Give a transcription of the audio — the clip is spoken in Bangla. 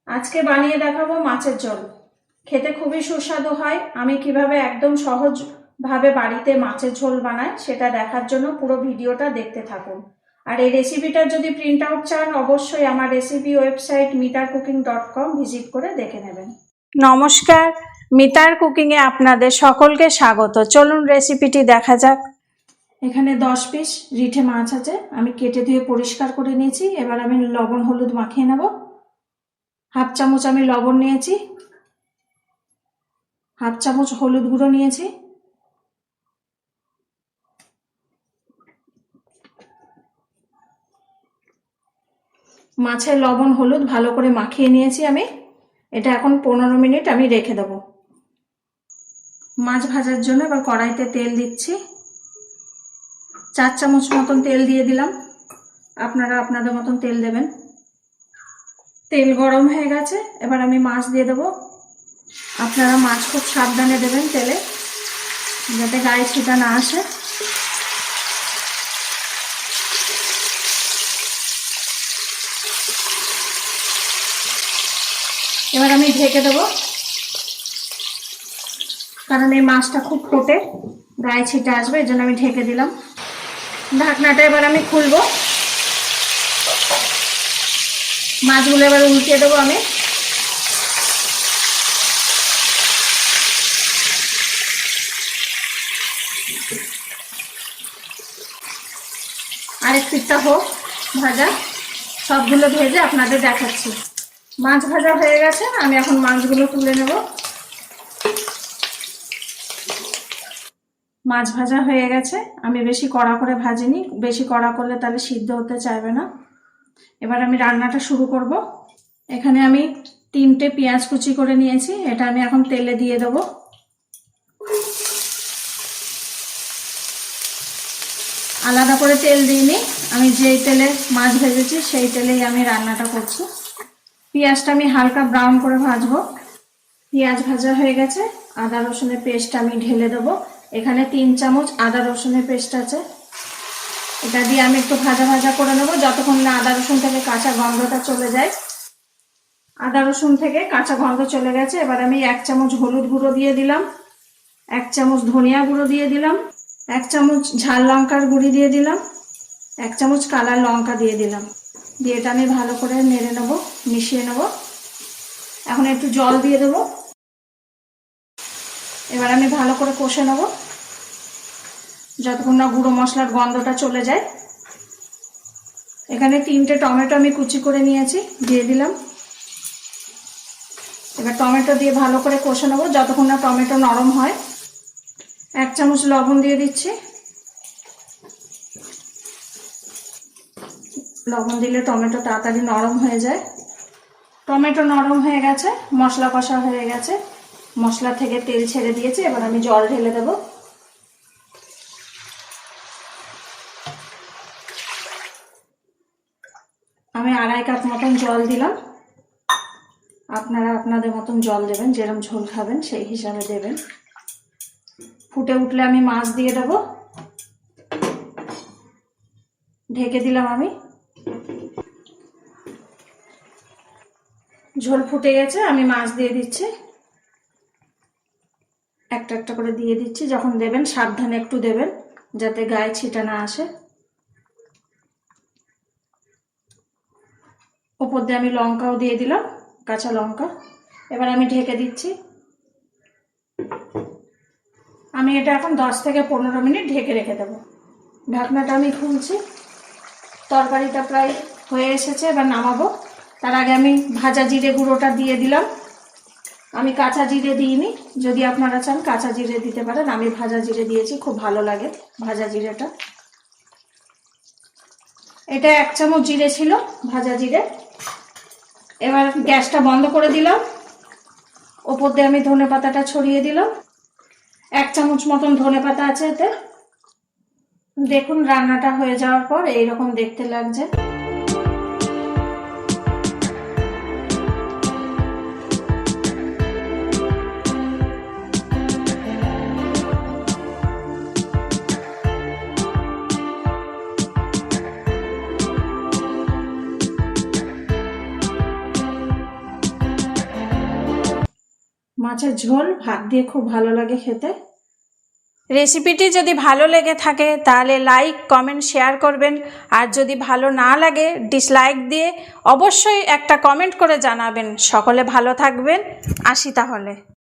আজকে বানিয়ে দেখাবো মাছের ঝোল। খেতে খুবই সুস্বাদু হয়। আমি কিভাবে একদম সহজ ভাবে বাড়িতে মাছের ঝোল বানাই সেটা দেখার জন্য পুরো ভিডিওটা দেখতে থাকুন। আর এই রেসিপিটার যদি প্রিন্ট আউট চান অবশ্যই আমার রেসিপি ওয়েবসাইট mitarcooking.com ভিজিট করে দেখে নেবেন। নমস্কার, মিতার কুকিং এ আপনাদের সকলকে স্বাগত। চলুন রেসিপিটি দেখা যাক। এখানে 10 পিস রিঠে মাছ আছে, আমি কেটে ধুয়ে পরিষ্কার করে নিয়েছি। এবার আমি লবণ হলুদ মাখিয়ে নেব। হাফ চামচ আমি লবণ নিয়েছি, হাফ চামচ হলুদ গুঁড়ো নিয়েছি, মাছের লবণ হলুদ ভালো করে মাখিয়ে নিয়েছি আমি। এটা এখন 15 মিনিট আমি রেখে দেব। মাছ ভাজার জন্য এবার কড়াইতে তেল দিচ্ছি। 4 চামচ মতন তেল দিয়ে দিলাম, আপনারা আপনাদের মতন তেল দেবেন। তেল গরম হয়ে গেছে, এবার আমি মাছ দিয়ে দেবো। আপনারা মাছ খুব সাবধানে দেবেন তেলে, যাতে গায়ে ছিটা না আসে। এবার আমি ঢেকে দেবো, কারণ এই মাছটা খুব ফোটে, গায়ে ছিটা আসবে, এই জন্য আমি ঢেকে দিলাম। ঢাকনাটা এবার আমি খুলবো। মাছগুলো এবার উল্টিয়ে দেবো আমি। আরেক পিঠটা হোক ভাজা, সবগুলো ভেজে আপনাদের দেখাচ্ছি। মাছ ভাজা হয়ে গেছে, আমি এখন মাছগুলো তুলে নেব। মাছ ভাজা হয়ে গেছে, আমি বেশি কড়া করে ভাজিনি, বেশি কড়া করলে তাহলে সিদ্ধ হতে চাইবে না। এবার আমি রান্নাটা শুরু করব। এখানে আমি 3টে পেঁয়াজ কুচি করে নিয়েছি, এটা আমি এখন তেলে দিয়ে দেব। আলাদা করে তেল দিইনি, আমি যেই তেলে মাছ ভেজেছি সেই তেলেই আমি রান্নাটা করছি। পেঁয়াজটা আমি হালকা ব্রাউন করে ভাজবো। পেঁয়াজ ভাজা হয়ে গেছে, আদা রসুনের পেস্ট আমি ঢেলে দেবো। এখানে 3 চামচ আদা রসুনের পেস্ট আছে, এটা দিয়ে আমি একটু ভাজা ভাজা করে নেবো যতক্ষণ না আদা রসুন থেকে কাঁচা গন্ধটা চলে যায়। আদা রসুন থেকে কাঁচা গন্ধ চলে গেছে, এবার আমি 1 চামচ হলুদ গুঁড়ো দিয়ে দিলাম, 1 চামচ ধনিয়া গুঁড়ো দিয়ে দিলাম, 1 চামচ ঝাল লঙ্কার গুঁড়ি দিয়ে দিলাম, 1 চামচ কালার লঙ্কা দিয়ে দিলাম। দিয়ে এটা আমি ভালো করে নেড়ে নেবো, মিশিয়ে নেবো। এখন একটু জল দিয়ে দেবো। এবার আমি ভালো করে কষে নেবো যতক্ষণ না গুঁড়ো মশলার গন্ধটা চলে যায়। এখানে 3টে টমেটো আমি কুচি করে নিয়েছি, দিয়ে দিলাম। এবার টমেটো দিয়ে ভালো করে কষে নেবো যতক্ষণ না টমেটো নরম হয়। 1 চামচ লবণ দিয়ে দিচ্ছি। লবণ দিলে টমেটো তাড়াতাড়ি নরম হয়ে যায়। টমেটো নরম হয়ে গেছে, মশলা কষা হয়ে গেছে, মশলা থেকে তেল ছেড়ে দিয়েছে। এবার আমি জল ঢেলে দেবো। আমি 2.5 কাপ মতন জল দিলাম, আপনারা আপনাদের মতন জল দেবেন, যেরকম ঝোল খাবেন সেই হিসাবে দেবেন। ফুটে উঠলে আমি মাছ দিয়ে দেবো। ঢেকে দিলাম আমি। ঝোল ফুটে গেছে, আমি মাছ দিয়ে দিচ্ছি। একটা একটা করে দিয়ে দিচ্ছি, যখন দেবেন সাবধানে একটু দেবেন যাতে গায়ে ছিটা না আসে। উপর দিয়ে আমি লঙ্কাও দিয়ে দিলাম, কাঁচা লঙ্কা। এবার আমি ঢেকে দিচ্ছি। আমি এটা এখন 10 থেকে 15 মিনিট ঢেকে রেখে দেবো। ঢাকনাটা আমি খুলছি। তরকারিটা প্রায় হয়ে এসেছে, এবার নামাবো। তার আগে আমি ভাজা জিরে গুঁড়োটা দিয়ে দিলাম। আমি কাঁচা জিরে দিইনি, যদি আপনারা চান কাঁচা জিরে দিতে পারেন, আমি ভাজা জিরে দিয়েছি, খুব ভালো লাগে ভাজা জিরেটা। এটা 1 চামচ জিরে ছিল, ভাজা জিরে। এবার গ্যাসটা বন্ধ করে দিলাম। ওপর দিয়ে আমি ধনেপাতাটা ছড়িয়ে দিলাম। 1 চামচ মতন ধনেপাতা আছে এতে। দেখুন রান্নাটা হয়ে যাওয়ার পর এইরকম দেখতে লাগছে। মাছের ঝোল ভাত দিয়ে খুব ভালো লাগে খেতে। রেসিপিটি যদি ভালো লেগে থাকে তাহলে লাইক কমেন্ট শেয়ার করবেন, আর যদি ভালো না লাগে ডিসলাইক দিয়ে অবশ্যই একটা কমেন্ট করে জানাবেন। সকলে ভালো থাকবেন, আসি তাহলে।